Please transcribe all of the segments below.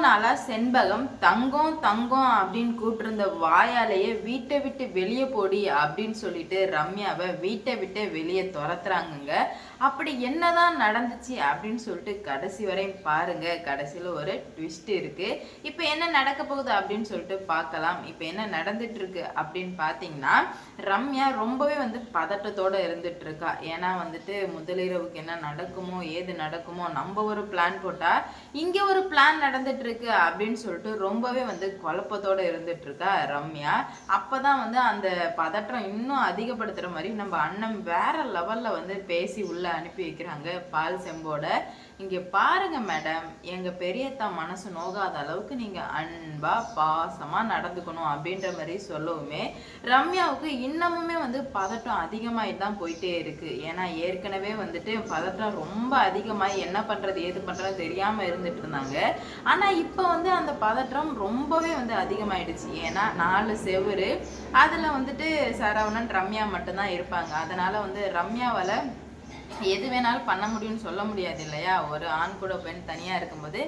நாளா செண்பகம் தங்கம் தங்கம் அப்படின்னு கூப்பிட்டிருந்த வாயாலேயே வீட்டை விட்டு வெளியே போடி அப்படின்னு சொல்லிட்டு ரம்யாவை வீட்டை விட்டு வெளியே துரத்துறாங்கங்க. அப்படி என்னதான் நடந்துச்சு அப்படின்னு சொல்லிட்டு கடைசி வரையும் பாருங்க. கடைசியில் ஒரு ட்விஸ்ட் இருக்கு. இப்போ என்ன நடக்க போகுது அப்படின்னு சொல்லிட்டு பார்க்கலாம். இப்போ என்ன நடந்துட்டு இருக்கு அப்படின்னு பார்த்தீங்கன்னா, ரம்யா ரொம்பவே பதட்டத்தோட இருந்துட்டு இருக்கா. ஏன்னா முதலிரவுக்கு என்ன நடக்குமோ ஏது நடக்குமோ, நம்ம ஒரு பிளான் போட்டா இங்க ஒரு பிளான் நடந்துட்டு இருக்கு அப்படின்னு சொல்லிட்டு ரொம்பவே குழப்பத்தோட இருந்துட்டு இருக்கா ரம்யா. அப்பதான் அந்த பதற்றம் இன்னும் அதிகப்படுத்துற மாதிரி நம்ம அண்ணன் வேற லெவல்ல பேசி உள்ள அனுப்பி வைக்கிறாங்க பால் செம்போட. இங்க பாருங்க மேடம், எங்க பெரியத்தா மனசு நோகாத அளவுக்கு நீங்க அன்பா பாசமா நடந்துக்கணும் அப்படின்ற மாதிரி சொல்லவுமே ரம்யாவுக்கு இன்னமுமே பதட்டம் அதிகமாயிட்டு தான் போயிட்டே இருக்கு. ஏன்னா ஏற்கனவே பதட்டம் ரொம்ப அதிகமாகி என்ன பண்றது ஏது பண்றது தெரியாம இருந்துட்டு இருந்தாங்க. ஆனா இப்ப அந்த பதற்றம் ரொம்பவே அதிகமாயிடுச்சு. ஏன்னா 4 செவுரு, அதுல சரவணன் ரம்யா மட்டும்தான் இருப்பாங்க. அதனால ரம்யாவால எது வேணாலும் பண்ண முடியும்னு சொல்ல முடியாது இல்லையா. ஒரு ஆண் கூட பெண் தனியா இருக்கும்போது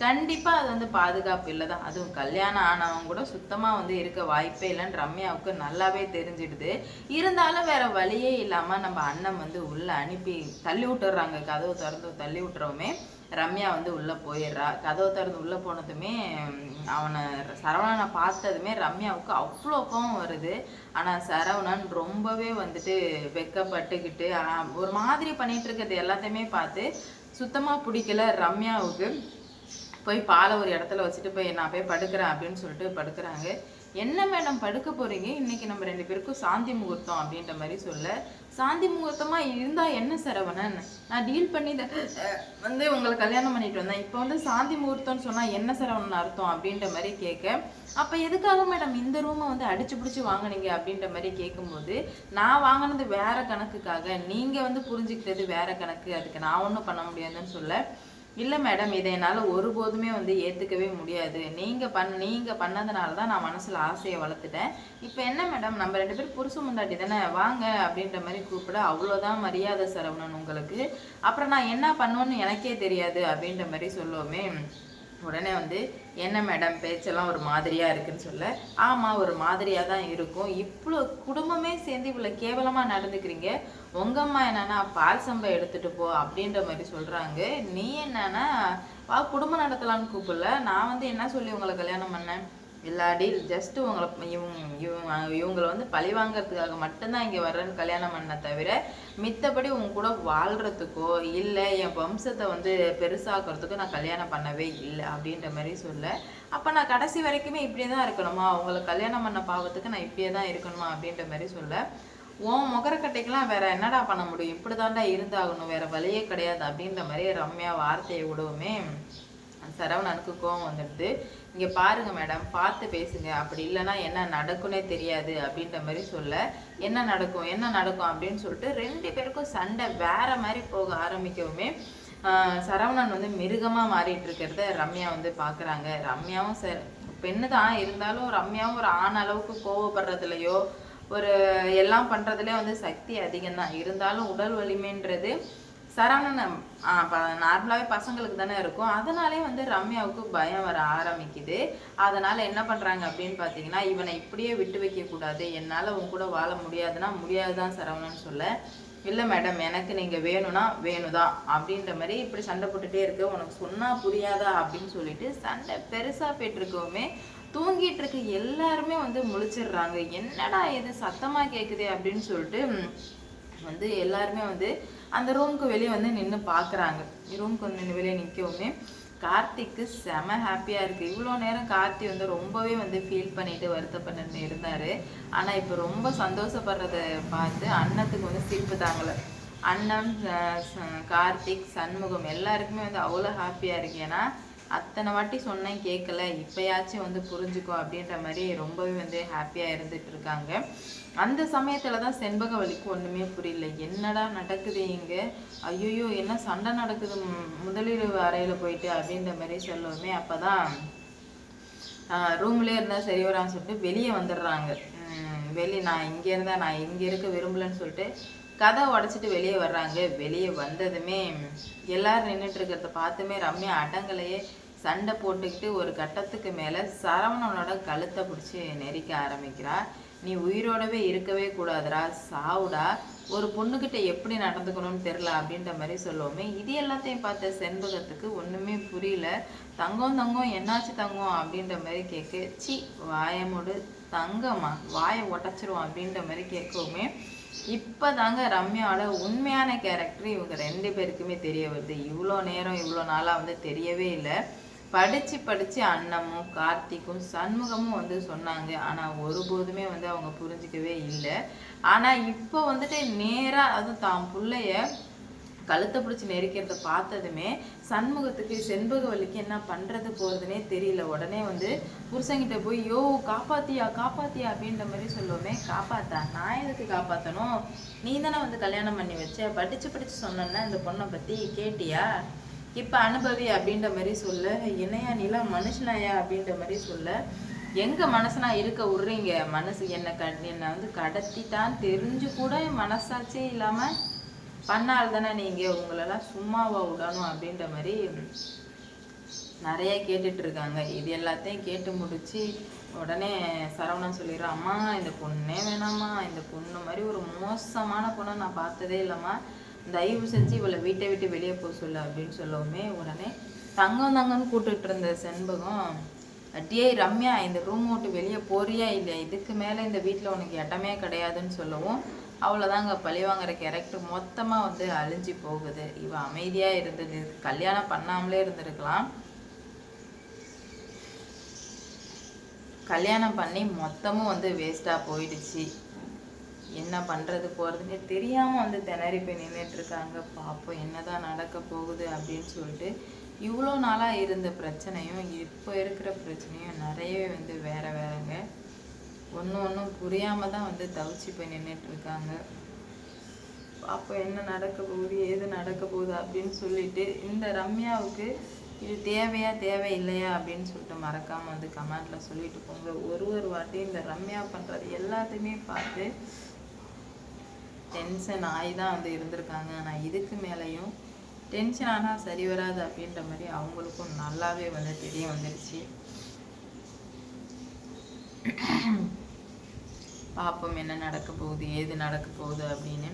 கண்டிப்பா அது பாதுகாப்பு இல்லைதான். அதுவும் கல்யாணம் ஆனவங்க கூட சுத்தமா இருக்க வாய்ப்பே இல்லைன்னு ரம்யாவுக்கு நல்லாவே தெரிஞ்சிடுது. இருந்தாலும் வேற வழியே இல்லாம நம்ம அண்ணன் உள்ள அனுப்பி தள்ளி விட்டுறாங்க. கதவு திறந்து தள்ளி விட்டுறவுமே ரம்யா உள்ள போயிடுறா. கதவு திறந்து உள்ள போனதுமே சரவணனை பார்த்ததுமே ரம்யாவுக்கு அவ்வளோ கோவம் வருது. ஆனா சரவணன் ரொம்பவே வெக்கப்பட்டுக்கிட்டு ஒரு மாதிரி பண்ணிட்டு இருக்கிறது எல்லாத்தையுமே பார்த்து சுத்தமா பிடிக்கல ரம்யாவுக்கு. போய் பாலை ஒரு இடத்துல வச்சுட்டு போய் நான் போய் படுக்கிறேன் அப்படின்னு சொல்லிட்டு படுக்கிறாங்க. என்ன மேடம் படுக்க போறீங்க, இன்னைக்கு நம்ம 2 பேருக்கும் சாந்தி முகூர்த்தம் அப்படின்ற மாதிரி சொல்ல, சாந்தி முகூர்த்தமா இருந்தா என்ன சரவணன், நான் டீல் பண்ணி உங்களை கல்யாணம் பண்ணிட்டு வந்தேன், இப்போ சாந்தி முகூர்த்தம்னு சொன்னா என்ன சரவணன் அர்த்தம் அப்படின்ற மாதிரி கேட்க, அப்ப எதுக்காக மேடம் இந்த ரூமை அடிச்சு பிடிச்சி வாங்கினீங்க அப்படின்ற மாதிரி கேட்கும்போது, நான் வாங்கினது வேற கணக்குக்காக, நீங்க புரிஞ்சுக்கிட்டது வேற கணக்கு, அதுக்கு நான் ஒன்றும் பண்ண முடியாதுன்னு சொல்ல, இல்லை மேடம் இதை என்னால் ஒருபோதுமே ஏற்றுக்கவே முடியாது, நீங்கள் பண்ணதுனால தான் நான் மனசில் ஆசையை வளர்த்துட்டேன். இப்போ என்ன மேடம் நம்ம 2 பேரும் புருஷ முண்டாட்டி தானே, வாங்க அப்படின்ற மாதிரி கூப்பிட, அவ்வளோதான் மரியாதை சரவணன் உங்களுக்கு, அப்புறம் நான் என்ன பண்ணுவேன்னு எனக்கே தெரியாது அப்படின்ற மாதிரி சொல்லுவோமே. உடனே என்ன மேடம் பேச்செல்லாம் ஒரு மாதிரியா இருக்குன்னு சொல்ல, ஆமா ஒரு மாதிரியா தான் இருக்கும், இவ்வளோ குடும்பமே சேர்ந்து இவ்வளோ கேவலமா நடந்துக்கிறீங்க, உங்க அம்மா என்னன்னா பால் சம்பை எடுத்துட்டு போ அப்படின்ற மாதிரி சொல்றாங்க. நீ என்னன்னா வா குடும்பம் நடத்தலான்னு கூப்பிடல, நான் என்ன சொல்லி உங்களை கல்யாணம் பண்ணேன், இல்லாடி ஜஸ்ட் உங்களை இவங்களை பழி வாங்கறதுக்காக மட்டும்தான் இங்கே வர்றேன்னு கல்யாணம் பண்ண தவிர மித்தபடி உங்க கூட வாழ்றதுக்கோ இல்லை என் வம்சத்தை பெருசாக்குறதுக்கோ நான் கல்யாணம் பண்ணவே இல்லை அப்படின்ற மாதிரி சொல்ல, அப்போ நான் கடைசி வரைக்குமே இப்படியே தான் இருக்கணுமா, உங்களை கல்யாணம் பண்ண பாவத்துக்கு நான் இப்படியே தான் இருக்கணுமா அப்படின்ற மாதிரி சொல்ல, உன் முகரக்கட்டைக்கெல்லாம் வேற என்னடா பண்ண முடியும், இப்படி தாண்டா இருந்தாகணும், வேற வழியே கிடையாது அப்படின்ற மாதிரி ரம்யா வார்த்தையை விடவுமே சரவணனுக்கு கோவம் வந்துடுது. இங்க பாருங்க மேடம் பார்த்து பேசுங்க, அப்படி இல்லைன்னா என்ன நடக்கும்னே தெரியாது அப்படின்ற மாதிரி சொல்ல, என்ன நடக்கும் அப்படின்னு சொல்லிட்டு 2 பேருக்கும் சண்டை வேற மாதிரி போக ஆரம்பிக்கவுமே சரவணன் மிருகமா மாறிட்டு இருக்கிறத ரம்யா பாக்குறாங்க. ரம்யாவும் பெண்ணு தான், இருந்தாலும் ரம்யாவும் ஒரு ஆண் அளவுக்கு கோவப்படுறதுலையோ ஒரு எல்லாம் பண்றதுலயே சக்தி அதிகம் தான். இருந்தாலும் உடல் வலிமைன்றது சரவணன் நார்மலாவே பசங்களுக்கு தானே இருக்கும். அதனாலே ரம்யாவுக்கு பயம் வர ஆரம்பிக்குது. அதனால என்ன பண்றாங்க அப்படின்னு பாத்தீங்கன்னா, இவனை இப்படியே விட்டு வைக்க கூடாது, என்னால உன் கூட வாழ முடியாதுன்னா முடியாதுதான் சரவணன் சொல்ல, இல்லை மேடம் எனக்கு நீங்க வேணும்னா வேணுதான் அப்படின்ற மாதிரி இப்படி சண்டை போட்டுட்டே இருக்க, உனக்கு சொன்னா புரியாதா அப்படின்னு சொல்லிட்டு சண்டை பெருசா போயிட்டு இருக்கவுமே தூங்கிட்டு இருக்க எல்லாருமே முழிச்சிடுறாங்க. என்னடா இது சத்தமா கேக்குதே அப்படின்னு சொல்லிட்டு எல்லாருமே அந்த ரூமுக்கு வெளியே நின்று பார்க்குறாங்க. ரூமுக்கு நின்று வெளியே நிற்கவுமே கார்த்திக்கு செம ஹாப்பியாக இருக்குது. இவ்வளோ நேரம் கார்த்தி ரொம்பவே ஃபீல் பண்ணிட்டு வருத்தப்பட்டு இருந்தார். ஆனால் இப்போ ரொம்ப சந்தோஷப்படுறத பார்த்து அண்ணத்துக்கு சிரிப்பு தாங்கலை. அண்ணன் கார்த்திக் சண்முகம் எல்லாருக்குமே அவ்வளோ ஹாப்பியாக இருக்கு. ஏன்னா அத்தனை வாட்டி சொன்னேன் கேட்கல, இப்போயாச்சும் புரிஞ்சுக்கோ அப்படின்ற மாதிரி ரொம்பவே ஹாப்பியாக இருந்துட்டு இருக்காங்க. அந்த சமயத்துல தான் செண்பகவல்லிக்கு ஒண்ணுமே புரியல, என்னடா நடக்குது இங்க, ஐயோ என்ன சண்டை நடக்குது முதலிரவு அறையில போயிட்டு அப்படின்ற மாதிரி சொல்லுவோமே. அப்பதான் ரூம்லயே இருந்தா சரி வரான்னு சொல்லிட்டு வெளியே வந்துடுறாங்க. நான் இங்க இருக்க விரும்பலன்னு சொல்லிட்டு கதை உடைச்சிட்டு வெளியே வர்றாங்க. வெளியே வந்ததுமே எல்லாரும் நின்றுட்டு இருக்கிறத பார்த்துமே ரம்யா அடங்கலையே, சண்டை போட்டுக்கிட்டு ஒரு கட்டத்துக்கு மேலே சரவணனோட கழுத்தை பிடிச்சி நெரிக்க ஆரம்பிக்கிறா. நீ உயிரோடவே இருக்கவே கூடாதுடா, சாவுடா, ஒரு பொண்ணுக்கிட்ட எப்படி நடந்துக்கணும்னு தெரில அப்படின்ற மாதிரி சொல்லுவோமே. இது எல்லாத்தையும் பார்த்த செண்பகத்துக்கு ஒன்றுமே புரியல. தங்கம் தங்கம் என்னாச்சு தங்கம் அப்படின்ற மாதிரி கேட்க, சி வாயமோடு தங்கம்மா வாயை உடச்சிருவோம் அப்படின்ற மாதிரி கேட்கவுமே இப்போ தாங்க ரம்யாவோட உண்மையான கேரக்டர் இவங்க 2 பேருக்குமே தெரிய வருது. இவ்வளோ நேரம் இவ்வளோ நாளாக வந்து தெரியவே இல்லை. படித்து அண்ணமும் கார்த்திக்கும் சண்முகமும் வந்து சொன்னாங்க. ஆனால் ஒருபோதுமே வந்து அவங்க புரிஞ்சிக்கவே இல்லை. ஆனால் இப்போ வந்துட்டு நேராக அதுவும் தான் பிள்ளைய கழுத்தை பிடிச்சி நெரிக்கிறத பார்த்ததுமே சண்முகத்துக்கு செண்பகவல்லிக்கு என்ன பண்ணுறது போகிறதுனே தெரியல. உடனே வந்து புருஷங்கிட்ட போய் யோ காப்பாத்தியா காப்பாத்தியா அப்படின்ற மாதிரி சொல்லுவோமே. காப்பாத்தா? நான் எதுக்கு காப்பாற்றணும்? நீ தானே வந்து கல்யாணம் பண்ணி வச்ச, படித்து சொன்னேன்னா இந்த பொண்ணை பற்றி கேட்டியா? இப்போ அனுபவி அப்படின்ற மாதிரி சொல்ல, என்னையா நீலாம் மனுஷனாயா அப்படின்ற மாதிரி சொல்ல, எங்க மனசனா இருக்க விட்றீங்க? மனசு என்னை வந்து கடத்திட்டான்னு தெரிஞ்சு கூட மனசாட்சியே இல்லாமல் பண்ணால் தானே நீங்கள், உங்களெல்லாம் சும்மாவா விடணும் அப்படின்ற மாதிரி நிறைய கேட்டுட்டு இருக்காங்க. இது எல்லாத்தையும் கேட்டு முடிச்சு உடனே சரவணன் சொல்லிடுறான், அம்மா இந்த பொண்ணே வேணாம்மா, இந்த பொண்ணு மாதிரி ஒரு மோசமான பொண்ணை நான் பார்த்ததே இல்லைம்மா, தயவு செஞ்சு இவளை வீட்டை விட்டு வெளியே போக சொல்லு அப்படின்னு சொல்லவுமே உடனே தங்கம் தங்கன்னு கூப்பிட்டுட்டு இருந்த செண்பகம், அட்டியே ரம்யா இந்த ரூம் விட்டு வெளியே போறியா இல்லையா, இதுக்கு மேலே இந்த வீட்டில் உனக்கு இடமே கிடையாதுன்னு சொல்லவும் அவ்வளோதாங்க பழி வாங்குற கேரக்டர் மொத்தமாக வந்து அழிஞ்சு போகுது. இவ அமைதியாக இருந்தது, கல்யாணம் பண்ணாமலே இருந்திருக்கலாம், கல்யாணம் பண்ணி மொத்தமும் வந்து வேஸ்ட்டாக போயிடுச்சு. என்ன பண்ணுறது போகிறதுனே தெரியாமல் வந்து திணறி போய் நின்றுட்டுருக்காங்க. பார்ப்போம் என்னதான் நடக்க போகுது அப்படின்னு சொல்லிட்டு. இவ்வளோ நாளாக இருந்த பிரச்சனையும் இப்போ இருக்கிற பிரச்சனையும் நிறையவே வந்து வேறங்க. ஒன்றும் புரியாமல் தான் வந்து தவிச்சு போய் நின்றுட்டுருக்காங்க. அப்போ என்ன நடக்க போகுது ஏது நடக்க போகுது அப்படின்னு சொல்லிட்டு இந்த ரம்யாவுக்கு இது தேவையா தேவையில்லையா அப்படின்னு சொல்லிட்டு மறக்காமல் வந்து கமெண்ட்டில் சொல்லிட்டு போங்க. ஒரு வாட்டி இந்த ரம்யா பண்ணுறது எல்லாத்தையுமே பார்த்து டென்ஷன் ஆகி தான் வந்து இருந்திருக்காங்க. ஆனால் இதுக்கு மேலேயும் டென்ஷன் ஆனால் சரி வராது அப்படின்ற மாதிரி அவங்களுக்கும் நல்லாவே வந்து தெரிய வந்துடுச்சு. பார்ப்போம் என்ன நடக்க போகுது ஏது நடக்க போகுது அப்படின்னு.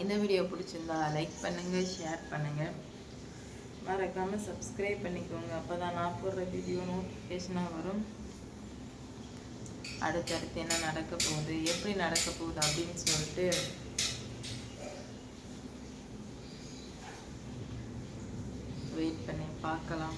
இந்த வீடியோ பிடிச்சிருந்தா லைக் பண்ணுங்கள், ஷேர் பண்ணுங்கள், மறக்காமல் சப்ஸ்கிரைப் பண்ணிக்கோங்க. அப்போ தான் நான் போடுற வீடியோ நோட்டிஃபிகேஷனாக வரும். அடுத்தடுத்து என்ன நடக்க போகுது எப்படி நடக்க போகுது அப்படின்னு சொல்லிட்டு வெயிட் பண்ணி பார்க்கலாம்.